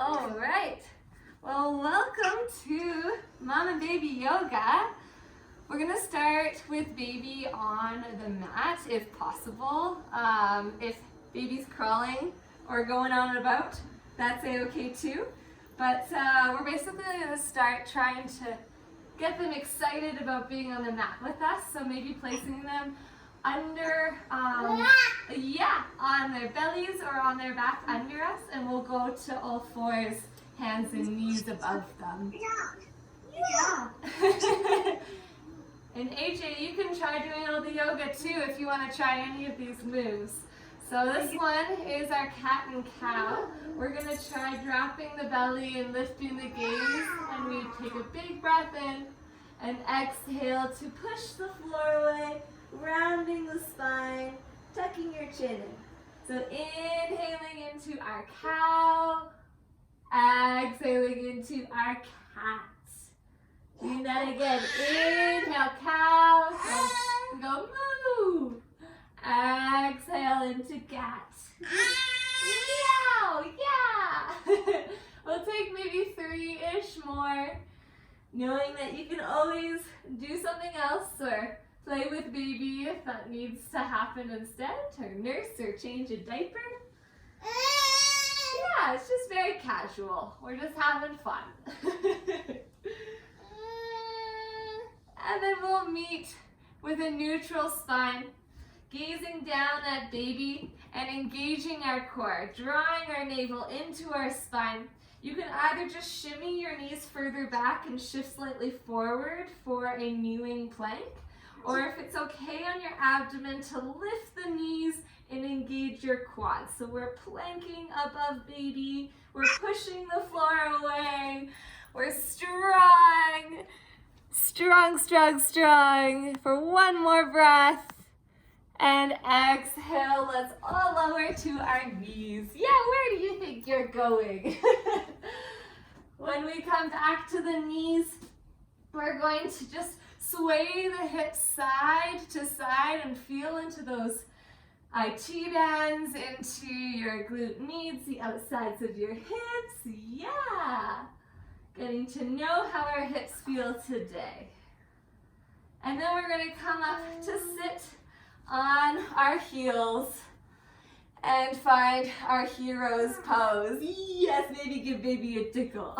All right. Well, welcome to Mom and Baby Yoga. We're going to start with baby on the mat if possible. If baby's crawling or going on and about, that's okay too. But we're basically going to start trying to get them excited about being on the mat with us. So maybe placing them under, on their bellies or on their back under us, and we'll go to all fours, hands and knees above them. Yeah. And AJ, you can try doing all the yoga too if you want to try any of these moves. So this one is our cat and cow. We're going to try dropping the belly and lifting the gaze, and we take a big breath in and exhale to push the floor away, rounding the spine, tucking your chin in. So inhaling into our cow, exhaling into our cat. Do that again. Inhale, cow. So go moo. Exhale into cat. Meow. Yeah. We'll take maybe 3-ish more, knowing that you can always do something else or play with baby if that needs to happen instead, or nurse or change a diaper. Yeah, it's just very casual. We're just having fun. And then we'll meet with a neutral spine, gazing down at baby and engaging our core, drawing our navel into our spine. You can either just shimmy your knees further back and shift slightly forward for a kneeling plank, or if it's okay on your abdomen, to lift the knees and engage your quads. So we're planking above baby, we're pushing the floor away, we're strong. Strong, strong, strong. For one more breath. And exhale, let's all lower to our knees. Yeah, where do you think you're going? When we come back to the knees, we're going to just sway the hips side to side and feel into those IT bands, into your glute medius, the outsides of your hips. Yeah. Getting to know how our hips feel today. And then we're going to come up to sit on our heels and find our hero's pose. Yes, maybe give baby a tickle.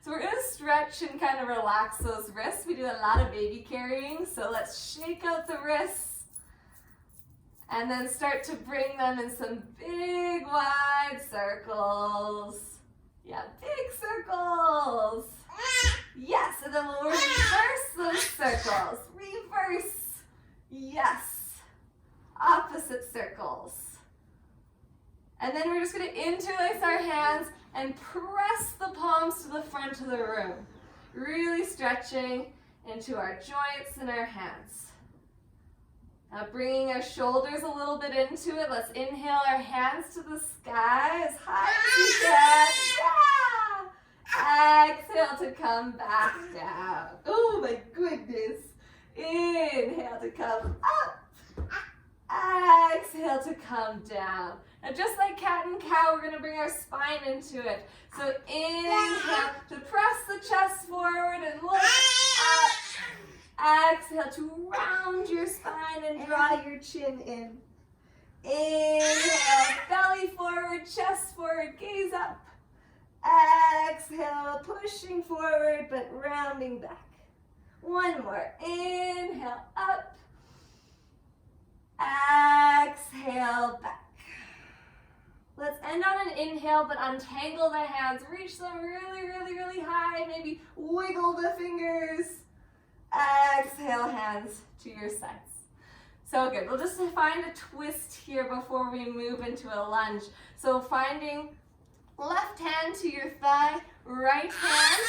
So we're going to stretch and kind of relax those wrists. We do a lot of baby carrying, so let's shake out the wrists and then start to bring them in some big wide circles. Yeah, big circles. Yes, and then we'll reverse those circles. Reverse. Yes. Opposite circles. And then we're just going to interlace our hands and press the palms to the front of the room. Really stretching into our joints and our hands. Now bringing our shoulders a little bit into it. Let's inhale our hands to the sky as high as we can. Yeah. Exhale to come back down. Oh my goodness. Inhale to come up. Exhale to come down. Now just like cat and cow, we're going to bring our spine into it. So inhale to press the chest forward and look up. Exhale to round your spine and draw your chin in. Inhale, belly forward, chest forward, gaze up. Exhale, pushing forward but rounding back. One more. Inhale, up. Exhale, back. Let's end on an inhale, but untangle the hands. Reach them really, really, really high. Maybe wiggle the fingers. Exhale, hands to your sides. So good. We'll just find a twist here before we move into a lunge. So finding left hand to your thigh, right hand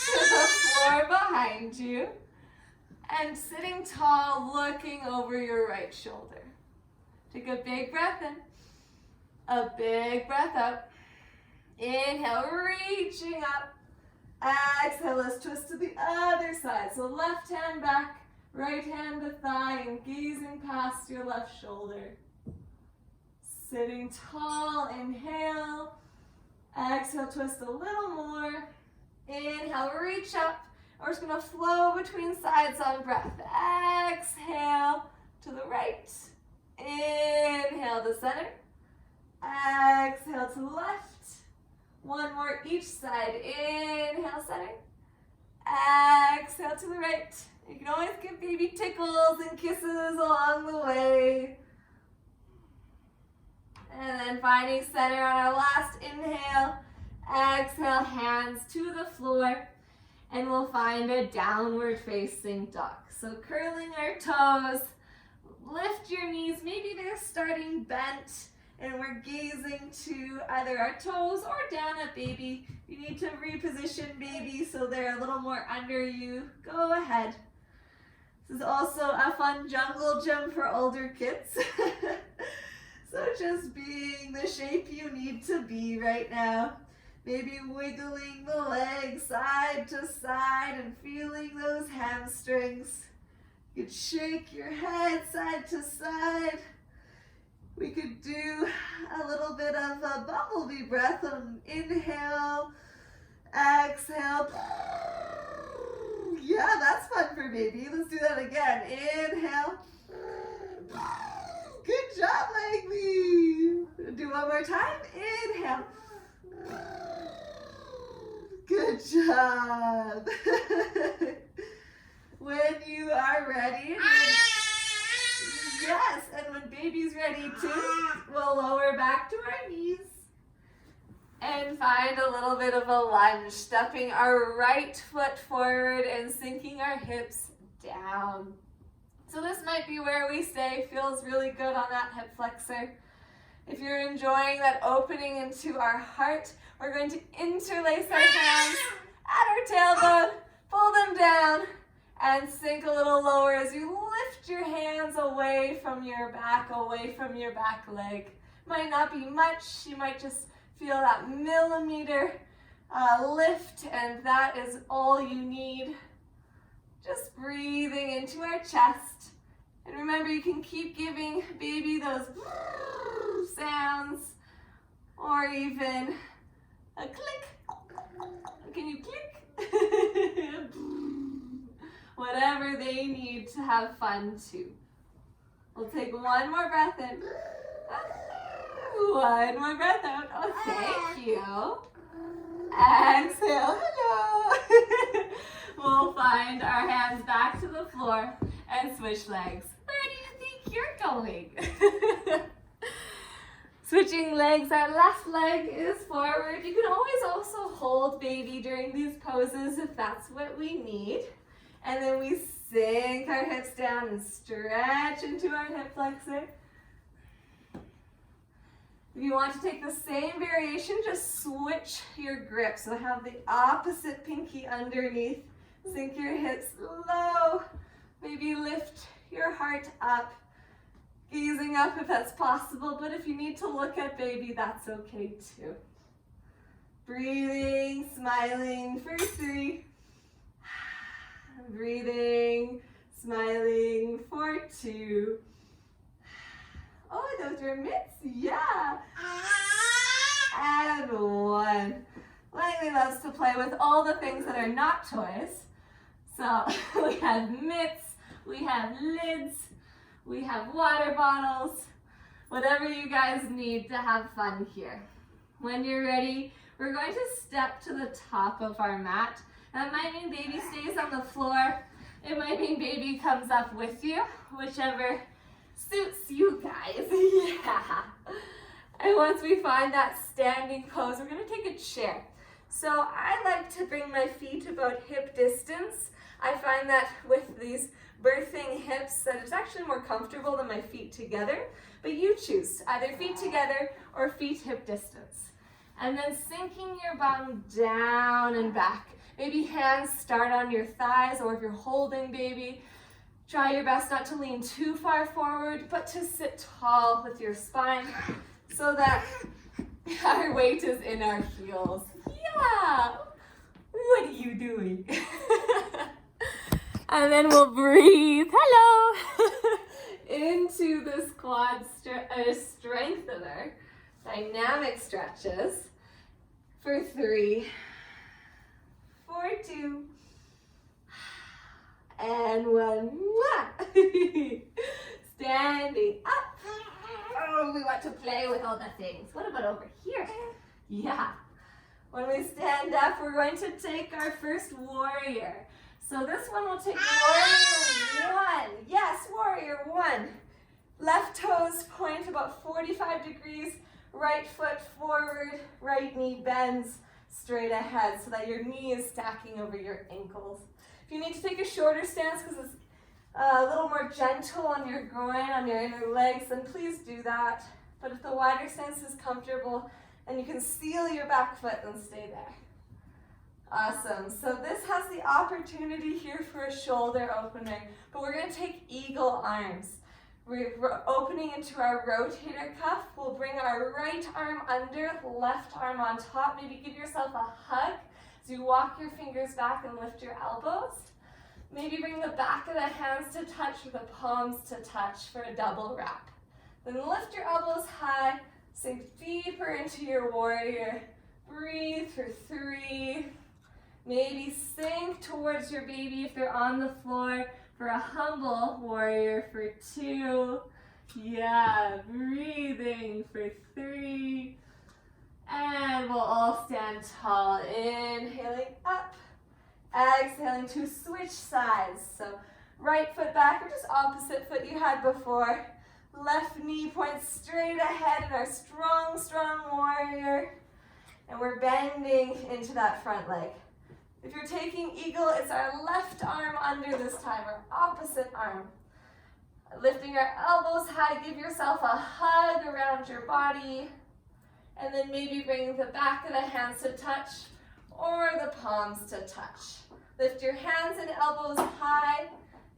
to the floor behind you, and sitting tall, looking over your right shoulder. Take a big breath in, a big breath out. Inhale, reaching up. Exhale, let's twist to the other side. So left hand back, right hand to thigh, and gazing past your left shoulder. Sitting tall, inhale. Exhale. Exhale, twist a little more. Inhale, reach up. We're just gonna flow between sides on breath. Exhale to the right. Inhale to center. Exhale to the left. One more each side. Inhale, center. Exhale to the right. You can always give baby tickles and kisses along the way. And then finding center on our last inhale. Exhale, hands to the floor. And we'll find a downward facing dog. So curling our toes, lift your knees. Maybe they're starting bent and we're gazing to either our toes or down at baby. You need to reposition baby so they're a little more under you. Go ahead. This is also a fun jungle gym for older kids. So just being the shape you need to be right now. Maybe wiggling the legs side to side and feeling those hamstrings. You could shake your head side to side. We could do a little bit of a bumblebee breath. Inhale, exhale. Yeah, that's fun for baby. Let's do that again. Inhale. Good job, Langley. Do one more time. Inhale. Good job. When you are ready, yes, and when baby's ready too, we'll lower back to our knees and find a little bit of a lunge, stepping our right foot forward and sinking our hips down. So this might be where we stay. Feels really good on that hip flexor. If you're enjoying that opening into our heart, we're going to interlace our hands at our tailbone, pull them down, and sink a little lower as you lift your hands away from your back leg. Might not be much. You might just feel that millimeter lift, and that is all you need. Just breathing into our chest. And remember, you can keep giving baby those sounds, or even a click. Can you click? Whatever they need to have fun too. We'll take one more breath in. One more breath out. Oh, thank you. Exhale. Hello. We'll find our hands back to the floor and switch legs. Where do you think you're going? Switching legs, our left leg is forward. You can always also hold baby during these poses if that's what we need. And then we sink our hips down and stretch into our hip flexor. If you want to take the same variation, just switch your grip. So have the opposite pinky underneath. Sink your hips low. Maybe lift your heart up. Gazing up if that's possible, but if you need to look at baby, that's okay too. Breathing, smiling for 3. Breathing, smiling for 2. Oh, those are mitts, yeah. And 1. Langley loves to play with all the things that are not toys. So we have mitts, we have lids, we have water bottles, whatever you guys need to have fun here. When you're ready, we're going to step to the top of our mat. That might mean baby stays on the floor. It might mean baby comes up with you, whichever suits you guys. Yeah. And once we find that standing pose, we're going to take a chair. So I like to bring my feet about hip distance. I find that with these birthing hips that it's actually more comfortable than my feet together, but you choose either feet together or feet hip distance. And then sinking your bum down and back. Maybe hands start on your thighs, or if you're holding baby, try your best not to lean too far forward, but to sit tall with your spine so that our weight is in our heels. Yeah! What are you doing? And then we'll breathe, hello, into this quad strengthener, dynamic stretches. for 3, for 2, and 1. Standing up. Oh, we want to play with all the things. What about over here? Yeah. When we stand up, we're going to take our first warrior. So this one will take warrior 1. Yes, warrior 1. Left toes point about 45 degrees. Right foot forward, right knee bends straight ahead so that your knee is stacking over your ankles. If you need to take a shorter stance because it's a little more gentle on your groin, on your inner legs, then please do that. But if the wider stance is comfortable and you can seal your back foot, then stay there. Awesome. So this has the opportunity here for a shoulder opener, but we're going to take eagle arms. We're opening into our rotator cuff. We'll bring our right arm under, left arm on top. Maybe give yourself a hug as you walk your fingers back and lift your elbows. Maybe bring the back of the hands to touch or the palms to touch for a double wrap. Then lift your elbows high, sink deeper into your warrior. Breathe for 3. Maybe sink towards your baby if they're on the floor for a humble warrior for 2. Yeah, breathing for 3. And we'll all stand tall. Inhaling up. Exhaling to switch sides. So right foot back or just opposite foot you had before. Left knee points straight ahead in our strong, strong warrior. And we're bending into that front leg. If you're taking eagle, it's our left arm under this time, our opposite arm. Lifting our elbows high, give yourself a hug around your body. And then maybe bring the back of the hands to touch or the palms to touch. Lift your hands and elbows high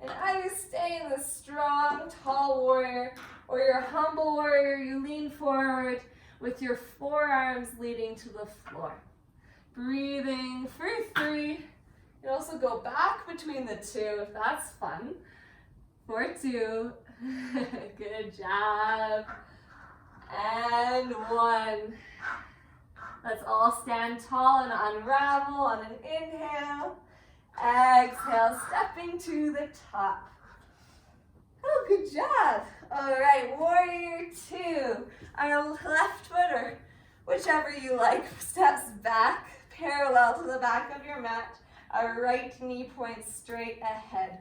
and either stay in the strong, tall warrior or your humble warrior, you lean forward with your forearms leading to the floor. Breathing for 3. You can also go back between the 2 if that's fun. For 2. Good job. And 1. Let's all stand tall and unravel on an inhale. Exhale, stepping to the top. Oh, good job. All right, warrior 2. Our left foot, or whichever you like, steps back, parallel to the back of your mat. Our right knee points straight ahead.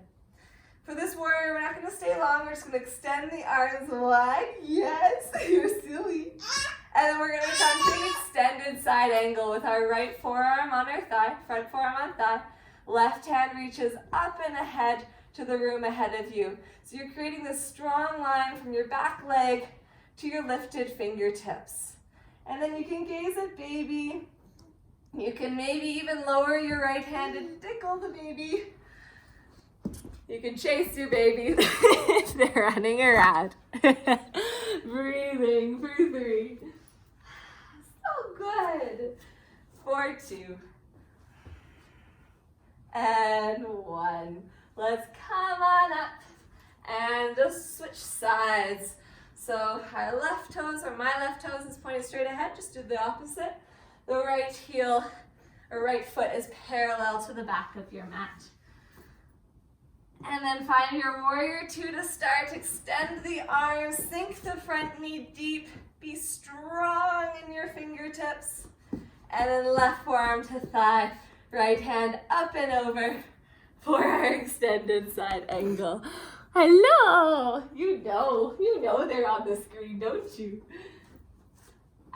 For this warrior, we're not going to stay long. We're just going to extend the arms wide. Yes, you're silly. And then we're going to come to an extended side angle with our right forearm on our thigh, front forearm on thigh. Left hand reaches up and ahead to the room ahead of you. So you're creating this strong line from your back leg to your lifted fingertips. And then you can gaze at baby. You can maybe even lower your right hand and tickle the baby. You can chase your baby if they're running around. Breathing for 3. So good. For 2. And 1. Let's come on up and just switch sides. So our left toes, or my left toes, is pointed straight ahead. Just do the opposite. The right heel or right foot is parallel to the back of your mat. And then find your warrior 2 to start. Extend the arms, sink the front knee deep. Be strong in your fingertips. And then left forearm to thigh. Right hand up and over for our extended side angle. Hello! You know they're on the screen, don't you?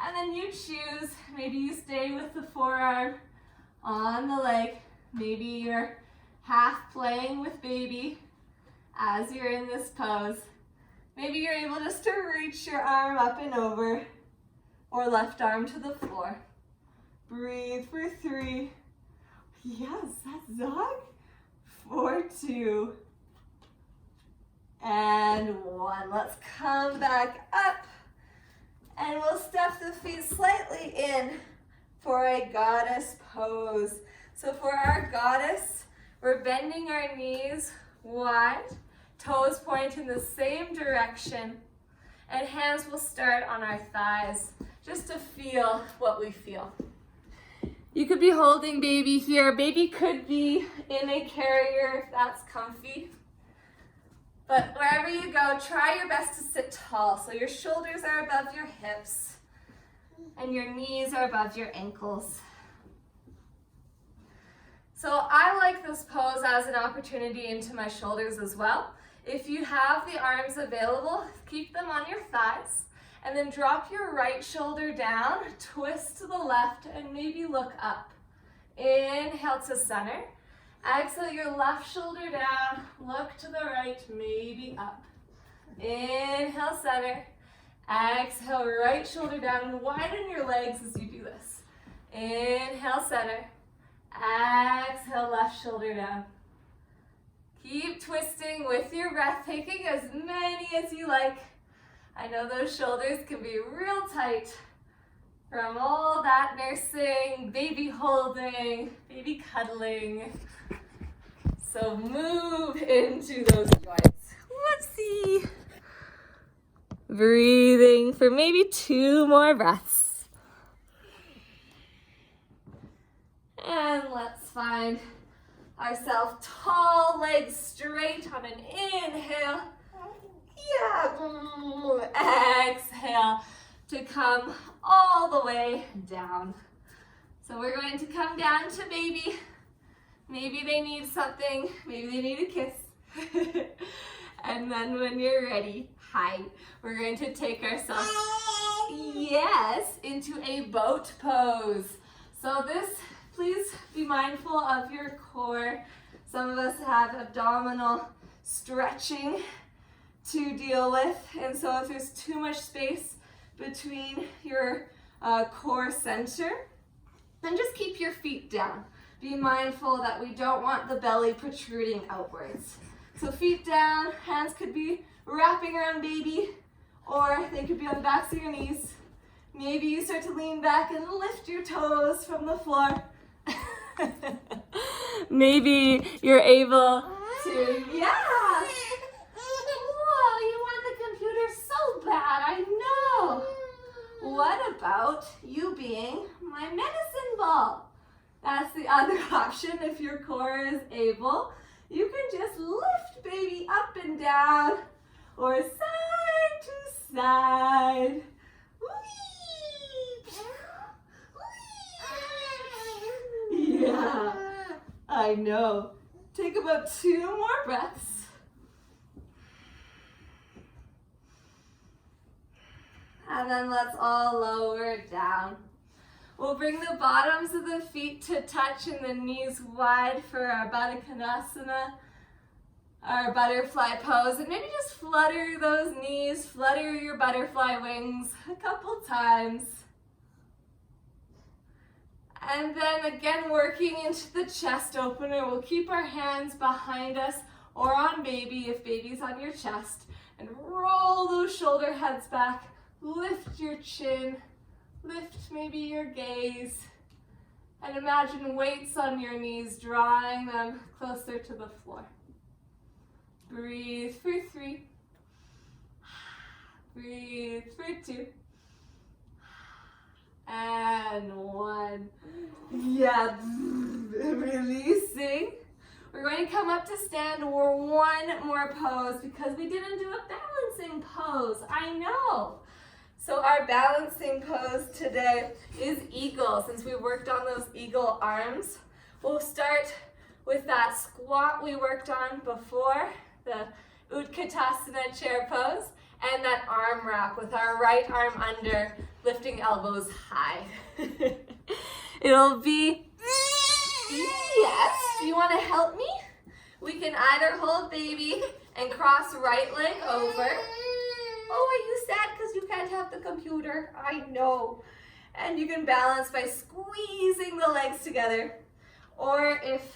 And then you choose, maybe you stay with the forearm on the leg. Maybe you're half playing with baby as you're in this pose. Maybe you're able just to reach your arm up and over or left arm to the floor. Breathe for 3. Yes, that's dog. For 2. And 1. Let's come back up. And we'll step the feet slightly in for a goddess pose. So for our goddess, we're bending our knees wide, toes point in the same direction, and hands will start on our thighs just to feel what we feel. You could be holding baby here. Baby could be in a carrier if that's comfy. But wherever you go, try your best to sit tall. So your shoulders are above your hips and your knees are above your ankles. So I like this pose as an opportunity into my shoulders as well. If you have the arms available, keep them on your thighs and then drop your right shoulder down, twist to the left and maybe look up. Inhale to center. Exhale your left shoulder down, look to the right, maybe up. Inhale, center. Exhale, right shoulder down, and widen your legs as you do this. Inhale, center. Exhale, left shoulder down. Keep twisting with your breath, taking as many as you like. I know those shoulders can be real tight from all that nursing, baby holding, baby cuddling. So move into those joints. Whoopsie. Breathing for maybe 2 more breaths. And let's find ourselves tall, legs straight on an inhale. Yeah. Exhale to come all the way down. So we're going to come down to baby. Maybe they need something, maybe they need a kiss. And then when you're ready, hi, we're going to take ourselves, yes, into a boat pose. So this, please be mindful of your core. Some of us have abdominal stretching to deal with. And so if there's too much space between your core center, then just keep your feet down. Be mindful that we don't want the belly protruding outwards. So feet down, hands could be wrapping around baby, or they could be on the backs of your knees. Maybe you start to lean back and lift your toes from the floor. Maybe you're able to, yeah. Whoa, you want the computer so bad, I know. What about you being my medicine ball? That's the other option. If your core is able, you can just lift baby up and down or side to side. Yeah, I know. Take about 2 more breaths. And then let's all lower down. We'll bring the bottoms of the feet to touch and the knees wide for our Baddha Konasana, our butterfly pose. And maybe just flutter those knees, flutter your butterfly wings a couple times. And then again, working into the chest opener, we'll keep our hands behind us or on baby if baby's on your chest. And roll those shoulder heads back, lift your chin. Lift maybe your gaze and imagine weights on your knees, drawing them closer to the floor. Breathe for 3. Breathe for 2. And 1. Yeah, releasing. We're going to come up to stand or 1 more pose because we didn't do a balancing pose. I know. So our balancing pose today is eagle. Since we worked on those eagle arms, we'll start with that squat we worked on before, the Utkatasana chair pose, and that arm wrap with our right arm under, lifting elbows high. It'll be, yes, do you want to help me? We can either hold baby and cross right leg over. Oh, are you sad because you can't have the computer? I know. And you can balance by squeezing the legs together. Or if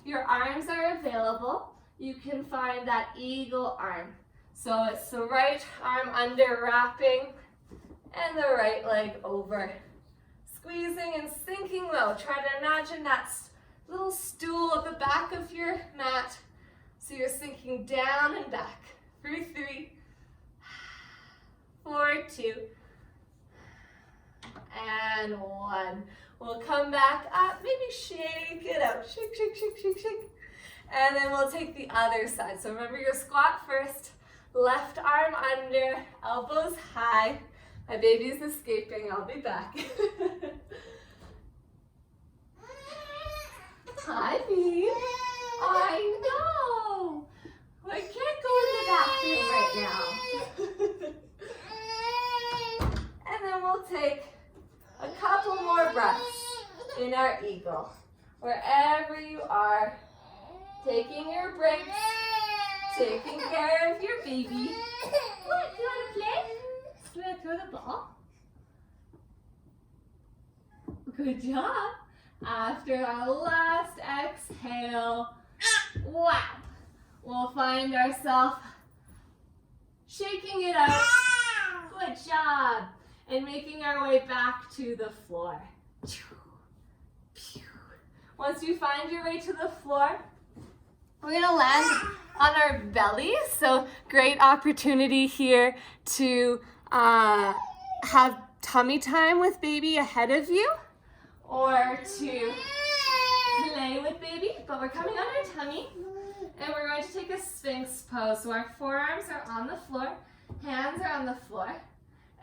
your arms are available, you can find that eagle arm. So it's the right arm under wrapping and the right leg over. Squeezing and sinking low. Try to imagine that little stool at the back of your mat. So you're sinking down and back. For 3, 4, 2, and 1. We'll come back up, maybe shake it out. Shake, shake, shake, shake, shake. And then we'll take the other side. So remember your squat first. Left arm under, elbows high. My baby's escaping, I'll be back. Hi, babe. I know. I can't go in the bathroom right now. And then we'll take a couple more breaths in our eagle. Wherever you are, taking your breaks, taking care of your baby. What, do you want to play? Do you want to throw the ball? Good job. After our last exhale, wow, we'll find ourselves shaking it out. Good job. And making our way back to the floor. Once you find your way to the floor, we're going to land on our belly. So great opportunity here to have tummy time with baby ahead of you, or to play with baby. But we're coming on our tummy, and we're going to take a Sphinx pose. So our forearms are on the floor, hands are on the floor,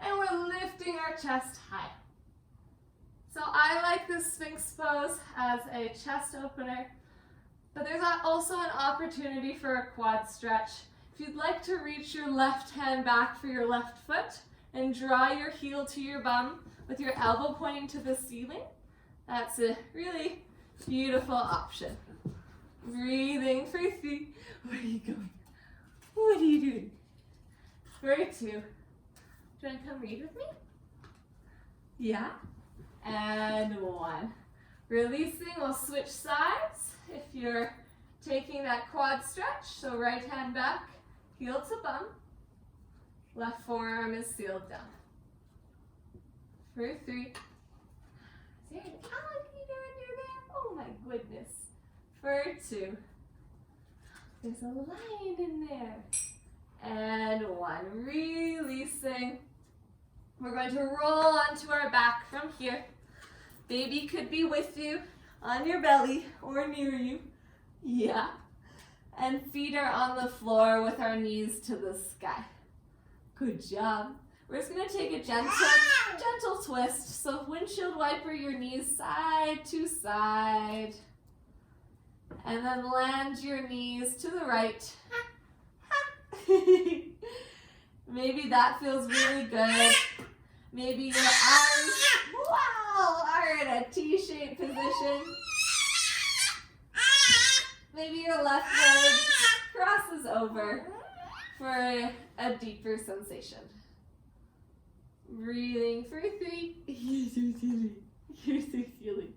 and we're lifting our chest high. So I like this Sphinx pose as a chest opener, but there's also an opportunity for a quad stretch. If you'd like to reach your left hand back for your left foot and draw your heel to your bum with your elbow pointing to the ceiling, that's a really beautiful option. Breathing for 3. Where are you going? What are you doing? For 2. Do you want to come read with me? Yeah. And 1. Releasing, we'll switch sides if you're taking that quad stretch. So right hand back, heel to bum. Left forearm is sealed down. For 3. Is there an alligator under there? Oh my goodness. For 2. There's a lion in there. And 1. Releasing. We're going to roll onto our back from here. Baby could be with you on your belly or near you. Yeah. And feet are on the floor with our knees to the sky. Good job. We're just going to take a gentle twist. So windshield wiper your knees side to side. And then land your knees to the right. Maybe that feels really good. Maybe your arms, wow, are in a T-shaped position. Maybe your left leg crosses over for a deeper sensation. Breathing for 3. You're so silly. You're so silly.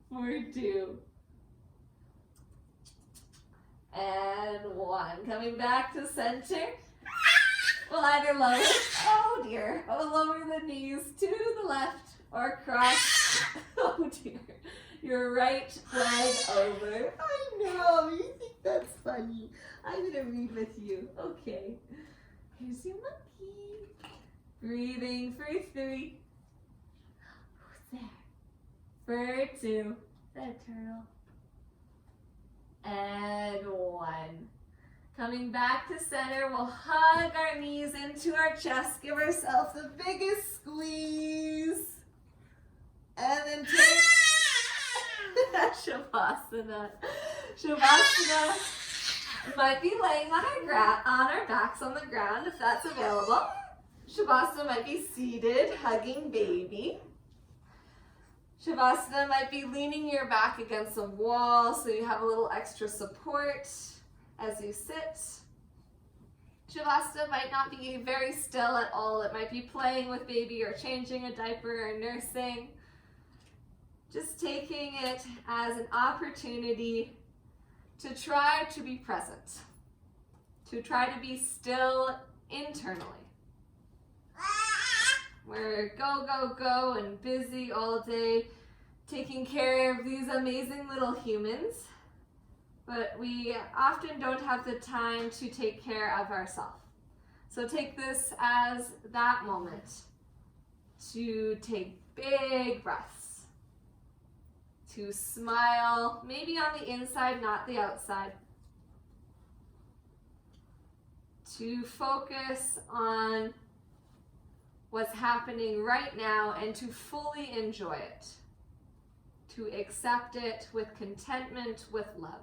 For 2. And 1. Coming back to center. We'll either lower, oh dear, we'll lower the knees to the left or cross, oh dear, your right leg over. I know, you think that's funny. I'm going to read with you. Okay, here's your monkey. Breathing for 3. Who's there? For 2. Is that a turtle? And 1. Coming back to center, we'll hug our knees into our chest, give ourselves the biggest squeeze, and then take Shavasana. Shavasana might be laying on our backs on the ground if that's available. Shavasana might be seated, hugging baby. Shavasana might be leaning your back against a wall so you have a little extra support as you sit. Shavasana might not be very still at all. It might be playing with baby or changing a diaper or nursing. Just taking it as an opportunity to try to be present, to try to be still internally. We're go, go, go and busy all day, taking care of these amazing little humans. But we often don't have the time to take care of ourselves. So take this as that moment to take big breaths to smile, maybe on the inside, not the outside. To focus on what's happening right now and to fully enjoy it. To accept it with contentment, with love.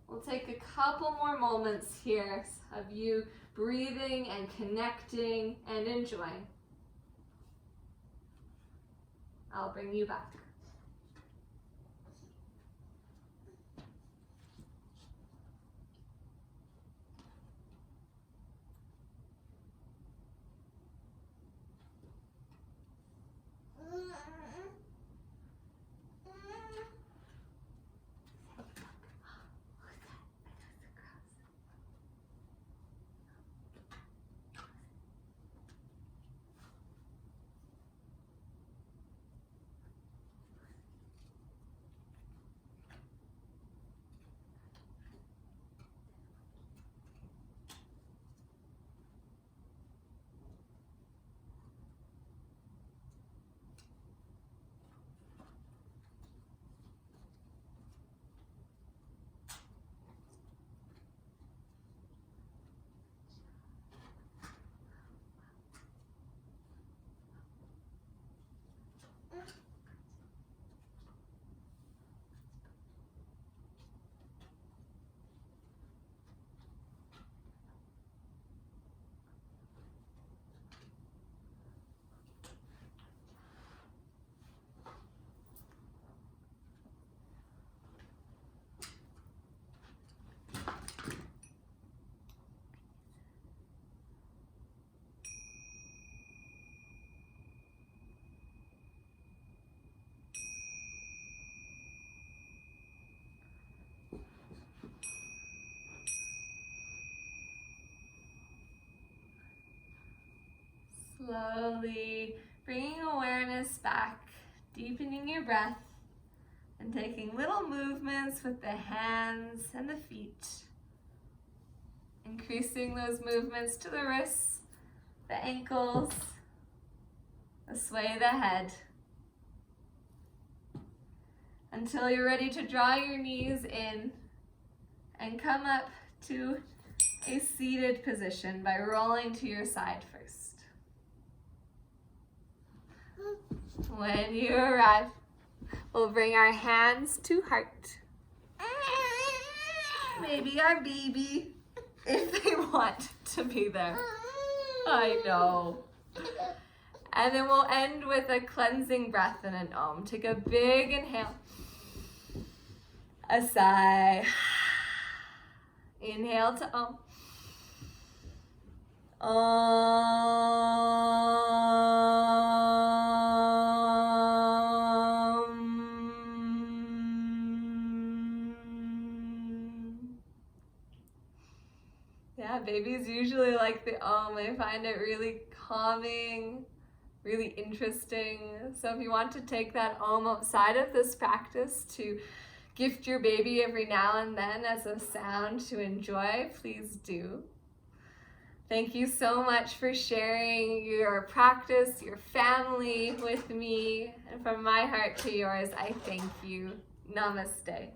We'll take a couple more moments here of you breathing and connecting and enjoying. I'll bring you back. Slowly bringing awareness back, deepening your breath, and taking little movements with the hands and the feet. Increasing those movements to the wrists, the ankles, the sway of the head. Until you're ready to draw your knees in and come up to a seated position by rolling to your side first. When you arrive, we'll bring our hands to heart. Maybe our baby, if they want to be there. I know. And then we'll end with a cleansing breath and an Om. Take a big inhale. A sigh. Inhale to Om. Yeah, babies usually like the Om. They find it really calming, really interesting. So if you want to take that Om outside of this practice to gift your baby every now and then as a sound to enjoy, please do. Thank you so much for sharing your practice, your family with me. And from my heart to yours, I thank you. Namaste.